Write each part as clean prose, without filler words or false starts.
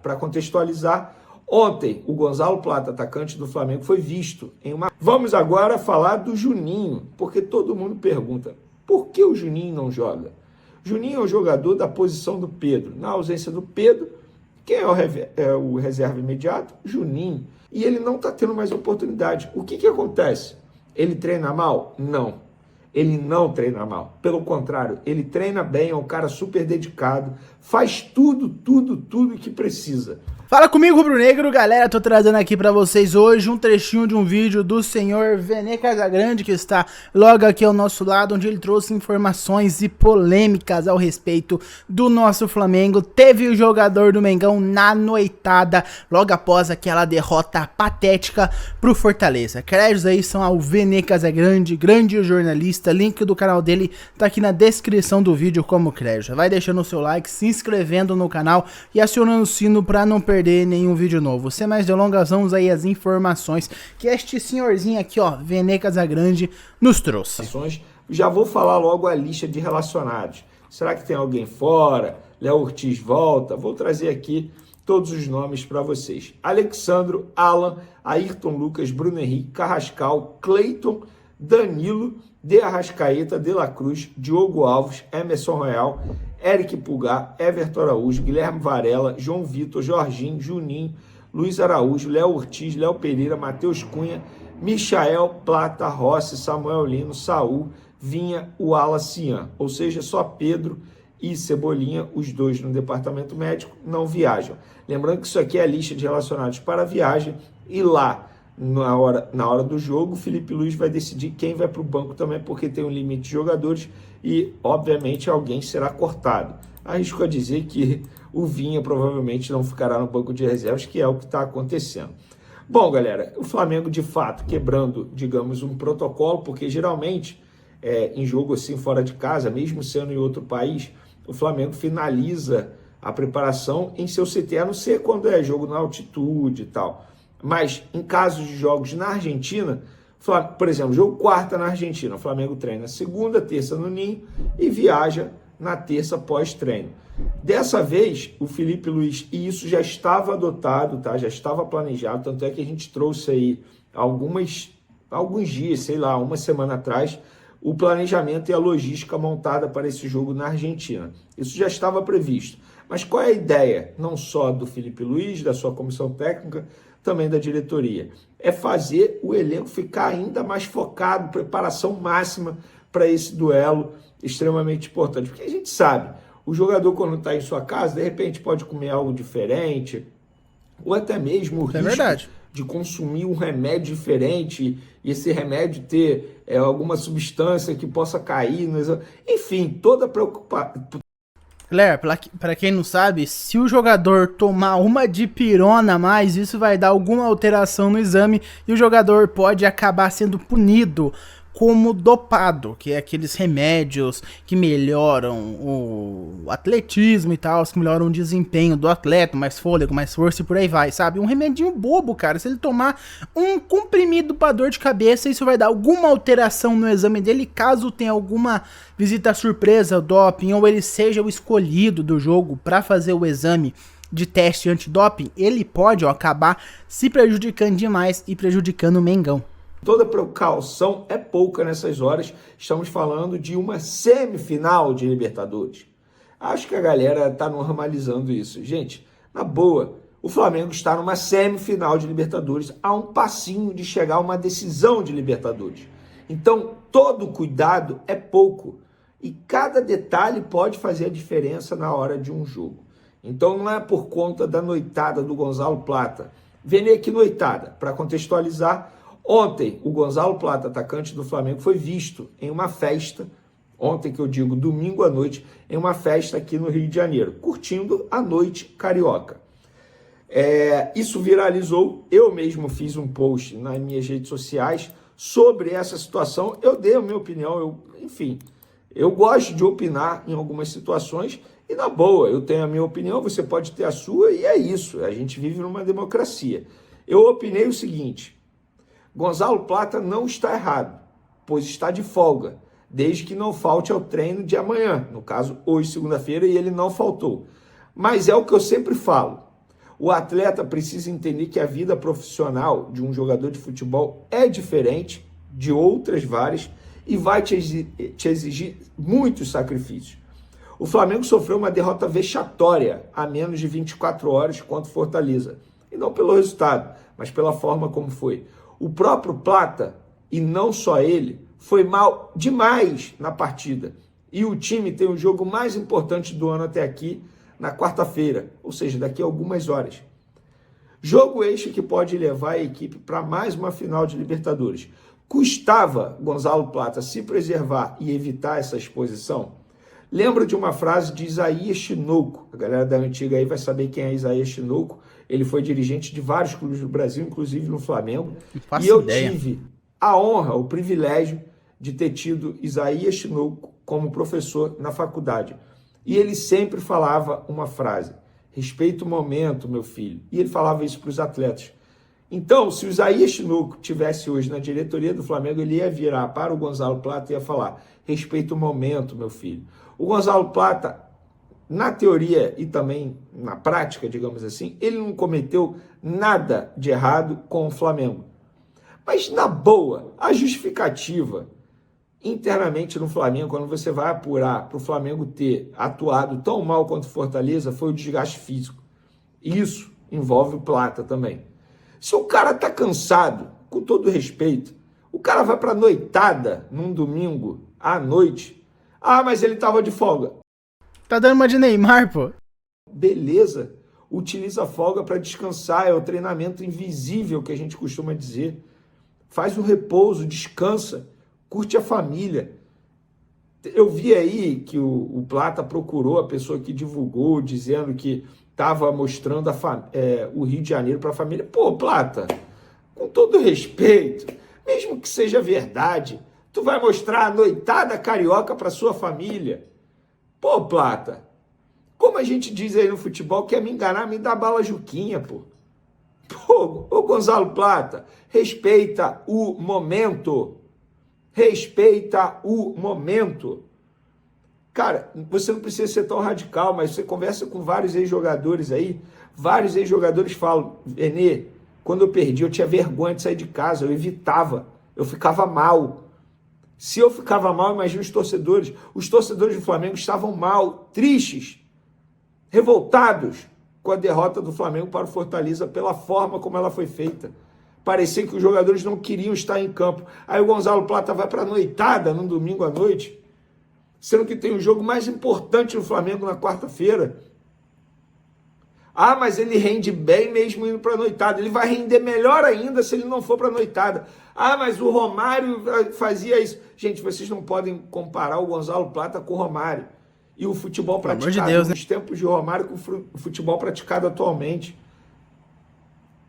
Para contextualizar, ontem o Gonzalo Plata, atacante do Flamengo, foi visto em uma... Vamos agora falar do Juninho, porque todo mundo pergunta, por que o Juninho não joga? Juninho é o jogador da posição do Pedro. Na ausência do Pedro, quem é o reserva imediato? Juninho. E ele não está tendo mais oportunidade. O que acontece? Ele treina mal? Não. Ele não treina mal. Pelo contrário, ele treina bem, é um cara super dedicado, faz tudo que precisa. Fala comigo, rubro-negro, galera, tô trazendo aqui pra vocês hoje um trechinho de um vídeo do senhor Vene Casagrande, que está logo aqui ao nosso lado, onde ele trouxe informações e polêmicas ao respeito do nosso Flamengo. Teve o jogador do Mengão na noitada, logo após aquela derrota patética pro Fortaleza. Créditos aí são ao Vene Casagrande, grande jornalista, link do canal dele tá aqui na descrição do vídeo como crédito. Vai deixando o seu like, se inscrevendo no canal e acionando o sino pra não perder nenhum vídeo novo. Sem mais delongas, vamos aí as informações que este senhorzinho aqui, ó, Vene Casagrande, nos trouxe. Já vou falar logo a lista de relacionados. Será que tem alguém fora? Léo Ortiz volta? Vou trazer aqui todos os nomes para vocês. Alexandro, Alan, Ayrton Lucas, Bruno Henrique, Carrascal, Cleiton, Danilo, De Arrascaeta, De La Cruz, Diogo Alves, Emerson Royal, Eric Pulgar, Everton Araújo, Guilherme Varela, João Vitor, Jorginho, Juninho, Luiz Araújo, Léo Ortiz, Léo Pereira, Matheus Cunha, Michael, Plata, Rossi, Samuel Lino, Saul, Vinha, Cian. Ou seja, só Pedro e Cebolinha, os dois no departamento médico, não viajam. Lembrando que isso aqui é a lista de relacionados para a viagem e lá, na hora do jogo, o Felipe Luiz vai decidir quem vai para o banco também, porque tem um limite de jogadores e, obviamente, alguém será cortado. Arrisco a dizer que o Vinha provavelmente não ficará no banco de reservas, que é o que está acontecendo. Bom, galera, o Flamengo, de fato, quebrando, digamos, um protocolo, porque geralmente, em jogo assim fora de casa, mesmo sendo em outro país, o Flamengo finaliza a preparação em seu CT, a não ser quando é jogo na altitude e tal. Mas em casos de jogos na Argentina, por exemplo, jogo quarta na Argentina, o Flamengo treina segunda, terça no Ninho e viaja na terça pós-treino. Dessa vez, o Felipe Luiz, e isso já estava adotado, tá? Já estava planejado, tanto é que a gente trouxe aí alguns dias, sei lá, uma semana atrás, o planejamento e a logística montada para esse jogo na Argentina. Isso já estava previsto. Mas qual é a ideia? Não só do Felipe Luiz, da sua comissão técnica, também da diretoria. É fazer o elenco ficar ainda mais focado, preparação máxima para esse duelo extremamente importante. Porque a gente sabe, o jogador quando está em sua casa, de repente pode comer algo diferente, ou até mesmo o risco de consumir um remédio diferente e esse remédio ter alguma substância que possa cair. Enfim, toda preocupação. Galera, pra quem não sabe, se o jogador tomar uma dipirona a mais, isso vai dar alguma alteração no exame e o jogador pode acabar sendo punido como dopado, que é aqueles remédios que melhoram o atletismo e tal, que melhoram o desempenho do atleta, mais fôlego, mais força e por aí vai, sabe? Um remedinho bobo, cara. Se ele tomar um comprimido para dor de cabeça, isso vai dar alguma alteração no exame dele, caso tenha alguma visita surpresa, doping, ou ele seja o escolhido do jogo para fazer o exame de teste antidoping, ele pode acabar se prejudicando demais e prejudicando o Mengão. Toda precaução é pouca nessas horas. Estamos falando de uma semifinal de Libertadores. Acho que a galera está normalizando isso. Gente, na boa, o Flamengo está numa semifinal de Libertadores, a um passinho de chegar a uma decisão de Libertadores. Então, todo cuidado é pouco. E cada detalhe pode fazer a diferença na hora de um jogo. Então, não é por conta da noitada do Gonzalo Plata. Vem aqui noitada, para contextualizar. Ontem, o Gonzalo Plata, atacante do Flamengo, foi visto em uma festa, ontem que eu digo domingo à noite, em uma festa aqui no Rio de Janeiro, curtindo a noite carioca. Isso viralizou, eu mesmo fiz um post nas minhas redes sociais sobre essa situação, eu dei a minha opinião, enfim, eu gosto de opinar em algumas situações e na boa, eu tenho a minha opinião, você pode ter a sua e é isso, a gente vive numa democracia. Eu opinei o seguinte: Gonzalo Plata não está errado, pois está de folga, desde que não falte ao treino de amanhã, no caso hoje, segunda-feira, e ele não faltou. Mas é o que eu sempre falo, O atleta precisa entender que a vida profissional de um jogador de futebol é diferente de outras várias e vai te exigir muitos sacrifícios. O Flamengo sofreu uma derrota vexatória há menos de 24 horas contra o Fortaleza. E não pelo resultado, mas pela forma como foi. O próprio Plata, e não só ele, foi mal demais na partida. E o time tem o jogo mais importante do ano até aqui, na quarta-feira, ou seja, daqui a algumas horas. Jogo este que pode levar a equipe para mais uma final de Libertadores. Custava Gonzalo Plata se preservar e evitar essa exposição? Lembro de uma frase de Isaías Tinoco. A galera da antiga aí vai saber quem é Isaías Tinoco. Ele foi dirigente de vários clubes do Brasil, inclusive no Flamengo. E eu tive a honra, o privilégio de ter tido Isaías Tinoco como professor na faculdade. E ele sempre falava uma frase: respeita o momento, meu filho. E ele falava isso para os atletas. Então, se o Isaías Tinoco tivesse hoje na diretoria do Flamengo, ele ia virar para o Gonzalo Plata e ia falar: respeita o momento, meu filho. O Gonzalo Plata, na teoria e também na prática, digamos assim, ele não cometeu nada de errado com o Flamengo. Mas, na boa, a justificativa internamente no Flamengo, quando você vai apurar para o Flamengo ter atuado tão mal quanto o Fortaleza, foi o desgaste físico. Isso envolve o Plata também. Se o cara tá cansado, com todo respeito, o cara vai para noitada num domingo à noite. Ah, mas ele tava de folga. Tá dando uma de Neymar, pô. Beleza. Utiliza a folga para descansar. É o treinamento invisível que a gente costuma dizer. Faz um repouso, descansa. Curte a família. Eu vi aí que o Plata procurou a pessoa que divulgou, dizendo que estava mostrando o Rio de Janeiro para a família. Pô, Plata, com todo respeito, mesmo que seja verdade, tu vai mostrar a noitada carioca para sua família. Pô, Plata, como a gente diz aí no futebol, quer me enganar, me dá bala Juquinha, pô. Pô, ô Gonzalo Plata, respeita o momento. Respeita o momento. Cara, você não precisa ser tão radical, mas você conversa com vários ex-jogadores aí, vários ex-jogadores falam: Enê, quando eu perdi, eu tinha vergonha de sair de casa, eu evitava, eu ficava mal. Se eu ficava mal, imagina os torcedores. Os torcedores do Flamengo estavam mal, tristes, revoltados com a derrota do Flamengo para o Fortaleza pela forma como ela foi feita. Parecia que os jogadores não queriam estar em campo. Aí o Gonzalo Plata vai para a noitada num domingo à noite, sendo que tem o jogo mais importante no Flamengo na quarta-feira. Ah, mas ele rende bem mesmo indo para a noitada. Ele vai render melhor ainda se ele não for para a noitada. Ah, mas o Romário fazia isso. Gente, vocês não podem comparar o Gonzalo Plata com o Romário. E o futebol praticado nos tempos de Romário com o futebol praticado atualmente.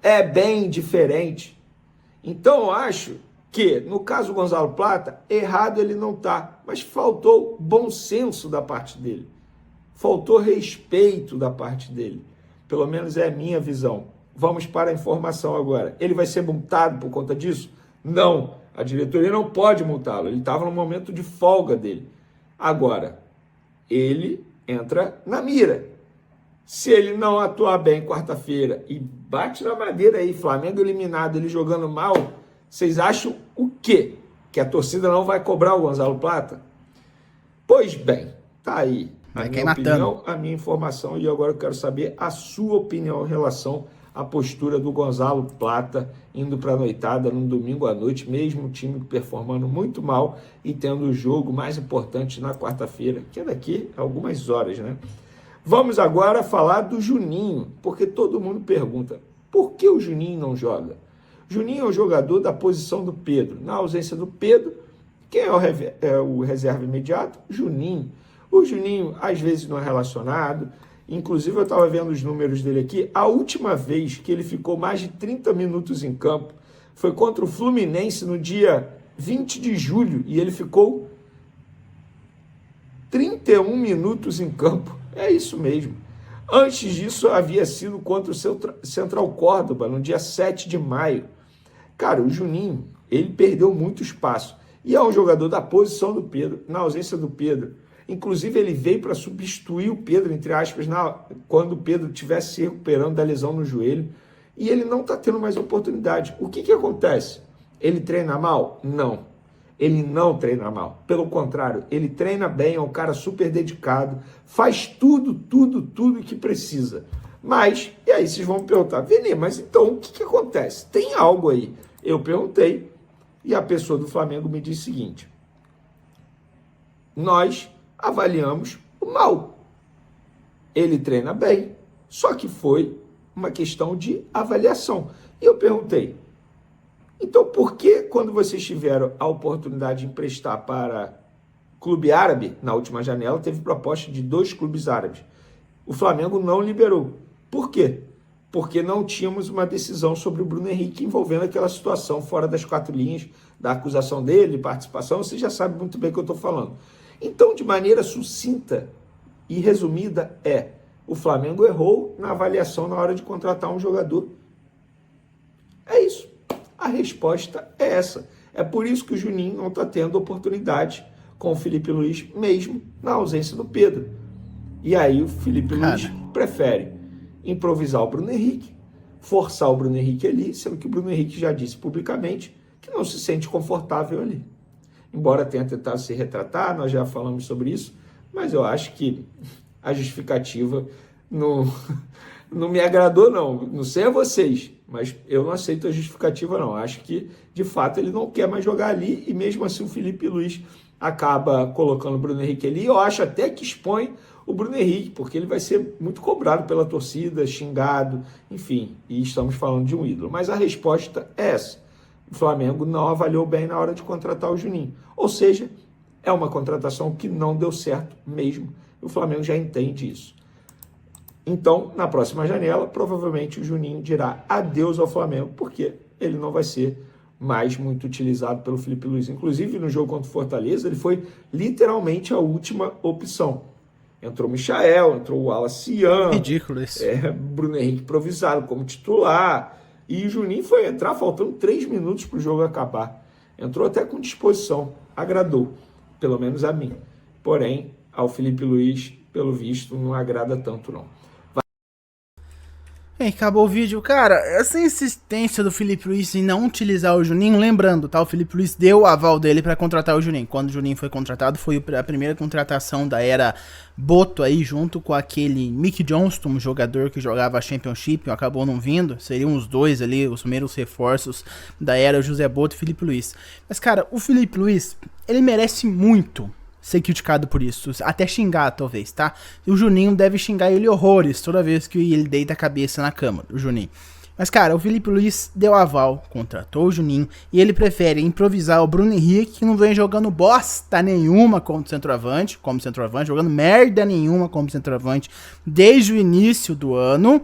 É bem diferente. Então, eu acho que, no caso do Gonzalo Plata, errado ele não está, mas faltou bom senso da parte dele. Faltou respeito da parte dele. Pelo menos é a minha visão. Vamos para a informação agora. Ele vai ser multado por conta disso? Não. A diretoria não pode multá-lo. Ele estava no momento de folga dele. Agora, ele entra na mira. Se ele não atuar bem quarta-feira e bate na madeira aí, Flamengo eliminado, ele jogando mal, vocês acham o quê? Que a torcida não vai cobrar o Gonzalo Plata? Pois bem, tá aí a minha opinião, a minha informação, e agora eu quero saber a sua opinião em relação à postura do Gonzalo Plata indo para a noitada num domingo à noite, mesmo o time performando muito mal e tendo o jogo mais importante na quarta-feira, que é daqui a algumas horas, né? Vamos agora falar do Juninho, porque todo mundo pergunta: por que o Juninho não joga? Juninho é o jogador da posição do Pedro. Na ausência do Pedro, quem é o reserva imediato? Juninho. O Juninho, às vezes, não é relacionado. Inclusive, eu estava vendo os números dele aqui. A última vez que ele ficou mais de 30 minutos em campo foi contra o Fluminense no dia 20 de julho. E ele ficou 31 minutos em campo. É isso mesmo. Antes disso, havia sido contra o Central Córdoba, no dia 7 de maio. Cara, o Juninho, ele perdeu muito espaço. E é um jogador da posição do Pedro. Na ausência do Pedro, Inclusive, ele veio para substituir o Pedro, entre aspas, quando o Pedro estivesse se recuperando da lesão no joelho. E ele não está tendo mais oportunidade. O que acontece? Ele treina mal? Não. Ele não treina mal. Pelo contrário, ele treina bem, é um cara super dedicado, faz tudo que precisa. Mas, e aí vocês vão me perguntar, Vene, mas então o que acontece? Tem algo aí? Eu perguntei e a pessoa do Flamengo me disse o seguinte: nós avaliamos o mal. Ele treina bem, só que foi uma questão de avaliação. E eu perguntei, então por que quando vocês tiveram a oportunidade de emprestar para clube árabe, na última janela, teve proposta de 2 clubes árabes? O Flamengo não liberou. Por quê? Porque não tínhamos uma decisão sobre o Bruno Henrique envolvendo aquela situação fora das 4 linhas da acusação dele, participação, você já sabe muito bem o que eu estou falando. Então, de maneira sucinta e resumida, o Flamengo errou na avaliação na hora de contratar um jogador. É isso. A resposta é essa. É por isso que o Juninho não está tendo oportunidade com o Felipe Luiz, mesmo na ausência do Pedro. E aí o Felipe Luiz prefere improvisar o Bruno Henrique, forçar o Bruno Henrique ali, sendo que o Bruno Henrique já disse publicamente que não se sente confortável ali. Embora tenha tentado se retratar, nós já falamos sobre isso, mas eu acho que a justificativa não me agradou, não. Não sei a vocês, mas eu não aceito a justificativa, não. Acho que, de fato, ele não quer mais jogar ali e mesmo assim o Felipe Luiz acaba colocando o Bruno Henrique ali. Eu acho até que expõe o Bruno Henrique, porque ele vai ser muito cobrado pela torcida, xingado, enfim, e estamos falando de um ídolo. Mas a resposta é essa. O Flamengo não avaliou bem na hora de contratar o Juninho. Ou seja, é uma contratação que não deu certo mesmo. O Flamengo já entende isso. Então, na próxima janela, provavelmente o Juninho dirá adeus ao Flamengo, porque ele não vai ser mais muito utilizado pelo Felipe Luiz. Inclusive, no jogo contra o Fortaleza, ele foi literalmente a última opção. Entrou o Michael, entrou o Wallace Ian. Ridículo isso. Bruno Henrique improvisado como titular. E o Juninho foi entrar faltando 3 minutos para o jogo acabar. Entrou até com disposição. Agradou, pelo menos a mim. Porém, ao Felipe Luiz, pelo visto, não agrada tanto, não. Bem, acabou o vídeo. Cara, essa insistência do Felipe Luiz em não utilizar o Juninho, lembrando, tá? O Felipe Luiz deu o aval dele pra contratar o Juninho. Quando o Juninho foi contratado, foi a primeira contratação da era Boto aí, junto com aquele Mick Johnston, um jogador que jogava Championship, acabou não vindo. Seriam os dois ali, os primeiros reforços da era José Boto e Felipe Luiz. Mas, cara, o Felipe Luiz, ele merece muito ser criticado por isso, até xingar talvez, tá? E o Juninho deve xingar ele horrores toda vez que ele deita a cabeça na cama, o Juninho. Mas, cara, o Felipe Luiz deu aval, contratou o Juninho, e ele prefere improvisar o Bruno Henrique, que não vem jogando bosta nenhuma como centroavante, jogando merda nenhuma como centroavante desde o início do ano.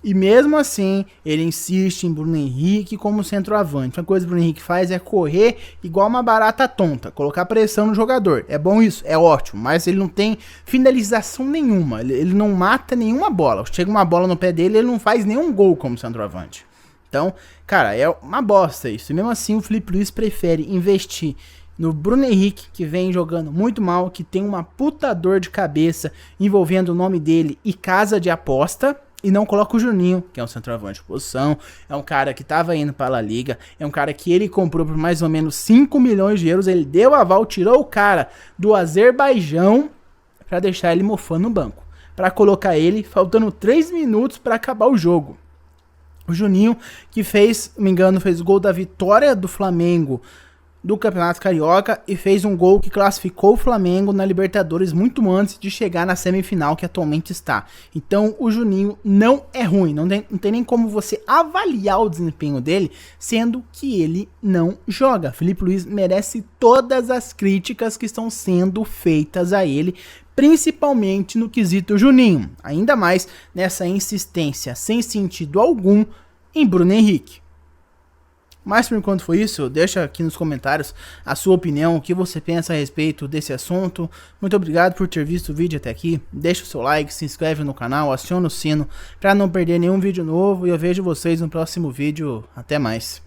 E mesmo assim, ele insiste em Bruno Henrique como centroavante. Uma coisa que o Bruno Henrique faz é correr igual uma barata tonta, colocar pressão no jogador. É bom isso? É ótimo, mas ele não tem finalização nenhuma. Ele não mata nenhuma bola. Chega uma bola no pé dele, ele não faz nenhum gol como centroavante. Então, cara, é uma bosta isso. E mesmo assim, o Felipe Luiz prefere investir no Bruno Henrique, que vem jogando muito mal, que tem uma puta dor de cabeça envolvendo o nome dele e casa de aposta. E não coloca o Juninho, que é um centroavante de posição, é um cara que tava indo pra La Liga, é um cara que ele comprou por mais ou menos 5 milhões de euros, ele deu aval, tirou o cara do Azerbaijão pra deixar ele mofando no banco, pra colocar ele faltando 3 minutos pra acabar o jogo. O Juninho, que fez, não me engano, fez o gol da vitória do Flamengo do Campeonato Carioca e fez um gol que classificou o Flamengo na Libertadores muito antes de chegar na semifinal que atualmente está. Então o Juninho não é ruim, não tem nem como você avaliar o desempenho dele, sendo que ele não joga. Felipe Luiz merece todas as críticas que estão sendo feitas a ele, principalmente no quesito Juninho, ainda mais nessa insistência sem sentido algum em Bruno Henrique. Mas por enquanto foi isso, deixa aqui nos comentários a sua opinião, o que você pensa a respeito desse assunto. Muito obrigado por ter visto o vídeo até aqui, deixa o seu like, se inscreve no canal, aciona o sino para não perder nenhum vídeo novo e eu vejo vocês no próximo vídeo, até mais.